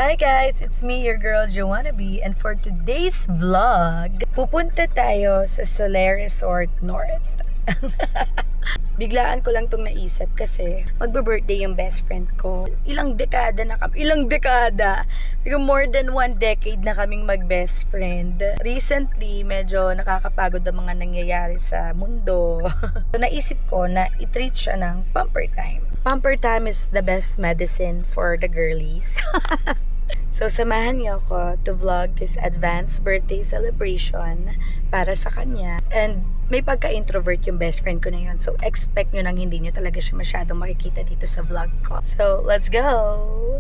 Hi guys, it's me, your girl Joannabe, and for today's vlog, pupunta tayo sa Solaire Resort North. Biglaan ko lang tong naisip kasi magbe-birthday yung best friend ko. Ilang dekada na kami. Siguro more than 1 decade na kaming mag-best friend. Recently, medyo nakakapagod ang mga nangyayari sa mundo. So, naisip ko na i-treat siya ng pamper time. Pamper time is the best medicine for the girlies. So, samahan niyo ako to vlog this advanced birthday celebration para sa kanya. And may pagka-introvert yung best friend ko na yun. So, expect nyo nang hindi nyo talaga siya masyadong makikita dito sa vlog ko. So, let's go!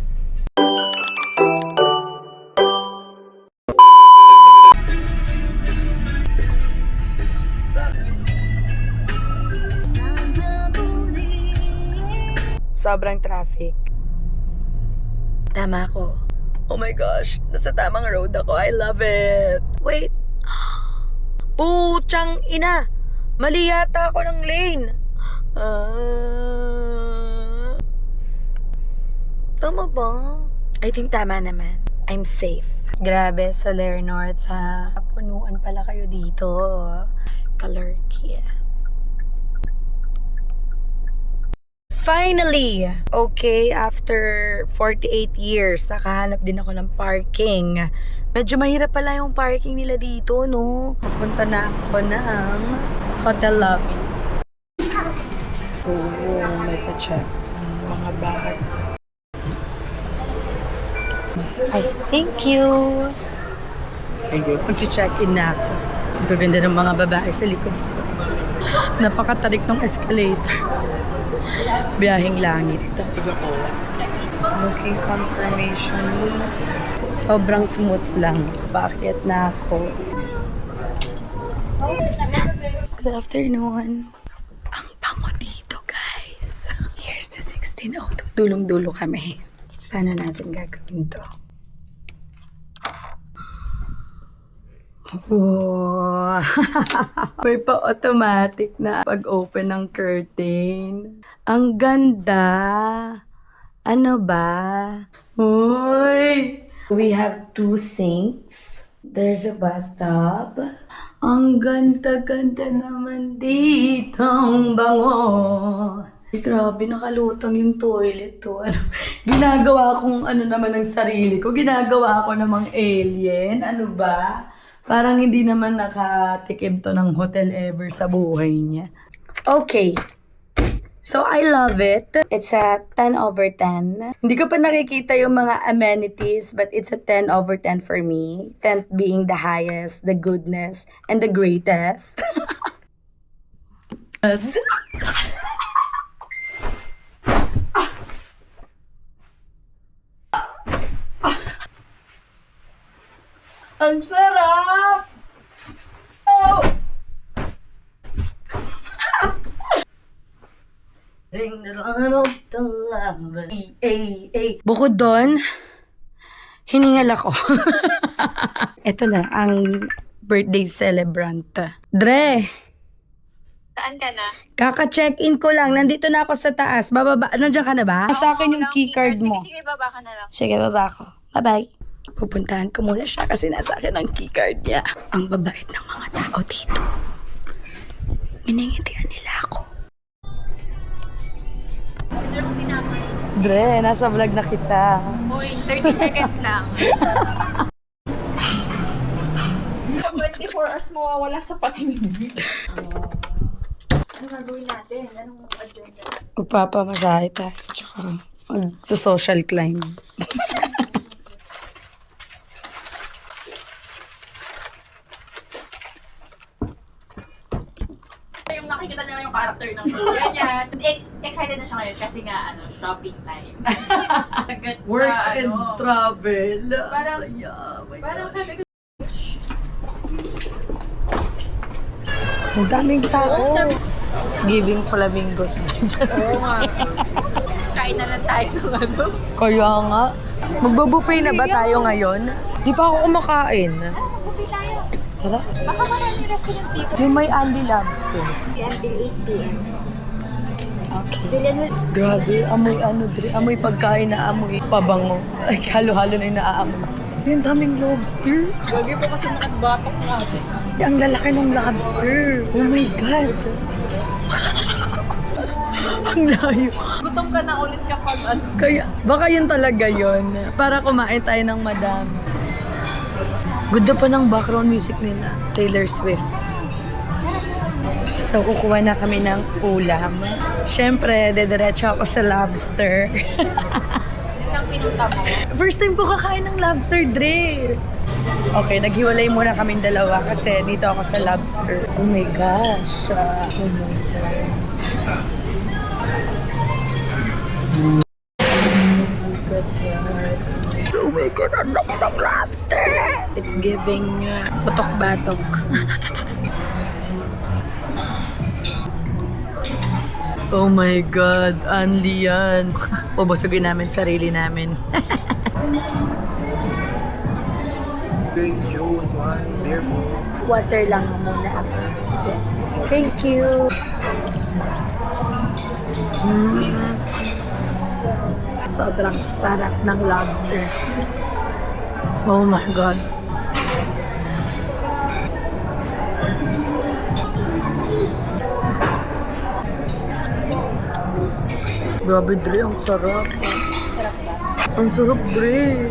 Sobrang traffic. Tama ako. Oh my gosh, nasa tamang road ako. I love it. Wait. Puchang ina. Mali yata ako ng lane. Tama ba? I think tama naman. I'm safe. Grabe, Solaire North ha. Punuan pala kayo dito. Kalerky. Finally! Okay, after 48 years, nakahanap din ako ng parking. Medyo mahirap pala yung parking nila dito, no? Punta na ako ng hotel lobby. Oo, may pa-check ang mga bags. Ay, thank you! Thank you. Mag-check-in na ako. Ang gaganda ng mga babae sa likod ko. Napakatarik ng escalator. Biyaheng langit. Booking confirmation. Sobrang smooth lang. Bakit na ako? Good afternoon. Ang bango dito, guys. Here's the 1602. Dulong-dulo kami. Paano natin gagawin to? Wow. May pa-automatic na pag-open ng curtain. Ang ganda. Ano ba? Uy! We have 2 sinks. There's a bathtub. Ang ganda-ganda naman dito. Ang bango. Grabe, nakalutang yung toilet to. Ginagawa kong naman ng sarili ko. Ginagawa ko namang alien. Ano ba? Parang hindi naman nakatikim to ng hotel ever sa buhay niya. Okay. So, I love it. It's a 10/10. Hindi ko pa nakikita yung mga amenities, but it's a 10/10 for me. 10 being the highest, the goodness, and the greatest. Ang sarap! Oh! Bukod doon, hiningal ako. Ito na, ang birthday celebrant. Dre! Saan ka na? Kaka-check-in ko lang. Nandito na ako sa taas. Bababa. Nandiyan ka na ba? Sa akin yung keycard mo. Sige, baba ka na lang. Sige, baba ako. Bye-bye. Pupuntahan ko muna siya kasi nasa akin ang keycard niya. Ang babait ng mga tao dito. Miningitian nila ako. Dre, nasa vlog na kita. Uy, 30 seconds lang. 24 hours mawawala sa patingin. Ano gagawin natin? Anong agenda? Magpapamasahe tayo. Tsaka mag-social climb. Yung nakikita niya yung character ng kuya niya. Excited na siya ngayon kasi nga, shopping time. Work sa, and travel. Parang- Saya. My Parang gosh. sabi ko, Ang daming tao. It's giving flamingos. oo nga. Kain na lang tayo ng Kaya nga. Magbo-buffet na ba tayo ngayon? Di pa ako kumakain. Buffet tayo. Tara. Baka maraming restaurant dito. Yung may Andy Labs to. Until 8 p.m. Okay. Julian will... Grabe, amoy ano, Dre. Amoy pagkain na amoy pabango. Like, halo-halo na yung naaamoy. Yung daming lobster. Gagi po kasi makatbatok natin. Ang lalaki ng lobster. Oh my God. Ang layo. Gutom ka na ulit kapag ano. Kaya, baka yun talaga yun. Para kumain tayo ng madami. Ganda pa ng background music nila. Taylor Swift. So, kukuha na kami ng ulam. Siyempre, dediretso ako sa lobster. Yun ang pinunta mo. First time ko kakain ng lobster, Dre. Okay, naghiwalay muna kaming dalawa kasi dito ako sa lobster. Oh my gosh. Oh my God. Oh my God, ang laki ng lobster! It's giving putok-batok. Oh my God, Anli yan. Pabusugin namin sarili namin. Drinks, juice, wine, beer po. Water lang muna ako. Thank you. Sobrang sarap ng lobster. Oh my God. Grabe, Dre. Ang sarap. Ang sarap, Dre.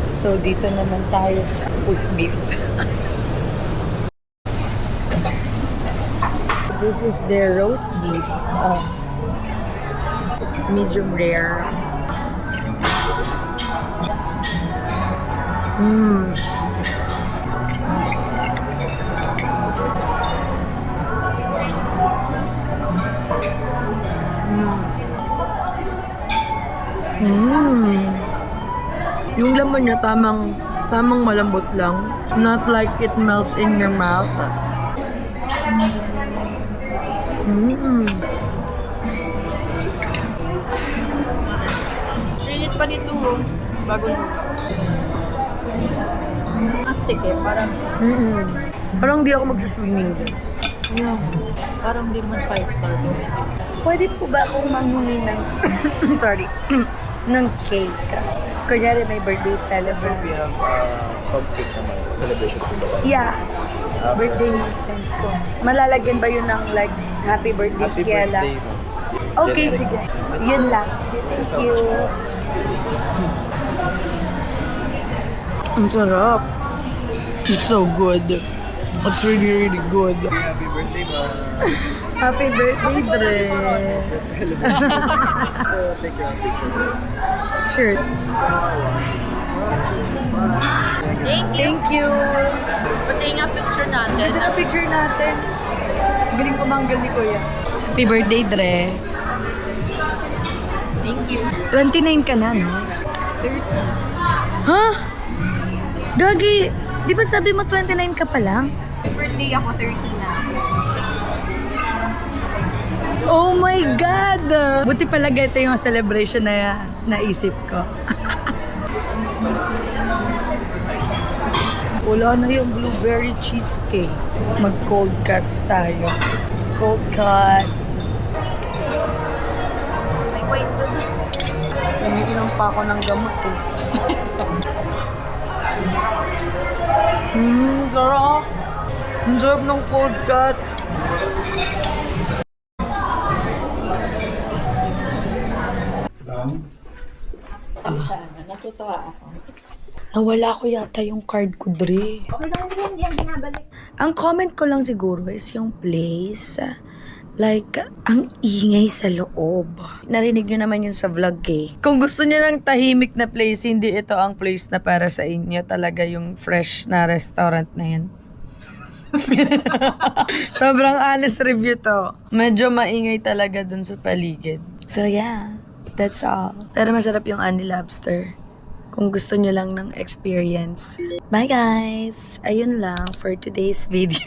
So, dito naman tayo sa Puss Beef. This is their roast beef. It's medium rare. Yung laman niya tamang malambot lang. Not like it melts in your mouth. Minute pa nito bago luto. Astik eh, parang Parang di ako magsaswimming. yeah, parang di man 5-star doon. Pwede po ba akong manghingi ng sorry, ng cake? Kunyari may birthday We celebration. have cupcake naman. Celebration po ba? Yeah. Birthday ng friend ko. Malalagyan ba yun ng like happy birthday Happy Kiela? birthday mo. Okay, Generic. sige. Yun lang. Sige, thank you. Ang sarap. It's so good. It's really, really good. Happy birthday, ma. Happy birthday, Dre. Just celebration. Take your picture. Shirt. Thank you! Thank you. Pati nga picture natin. Ito na picture natin. Galing kumanggal ni Kuya. Happy birthday, Dre. Thank you. 29 ka na, no? 30. Ha? Gagi, di ba sabi mo 29 ka pa lang? Birthday ako, 30 na. Oh my God! Buti pala ito yung celebration na naisip ko. Wala na yung blueberry cheesecake. Mag-cold cuts tayo. Cold cuts. May white doon. Nangiinom pa ako ng gamot eh. Sarap. Ang sarap ng cold cuts. Natutuwa ako. Nawala ko yata yung card ko, Dre. Okay lang yan, yan binabalik. Ang comment ko lang siguro is yung place. Like, ang ingay sa loob. Narinig nyo naman yun sa vlog eh. Kung gusto nyo ng tahimik na place, hindi ito ang place na para sa inyo. Talaga yung fresh na restaurant na yun. Sobrang honest review to. Medyo maingay talaga dun sa paligid. So yeah, that's all. Pero masarap yung Anli Lobster. Kung gusto nyo lang ng experience. Bye guys! Ayun lang for today's video.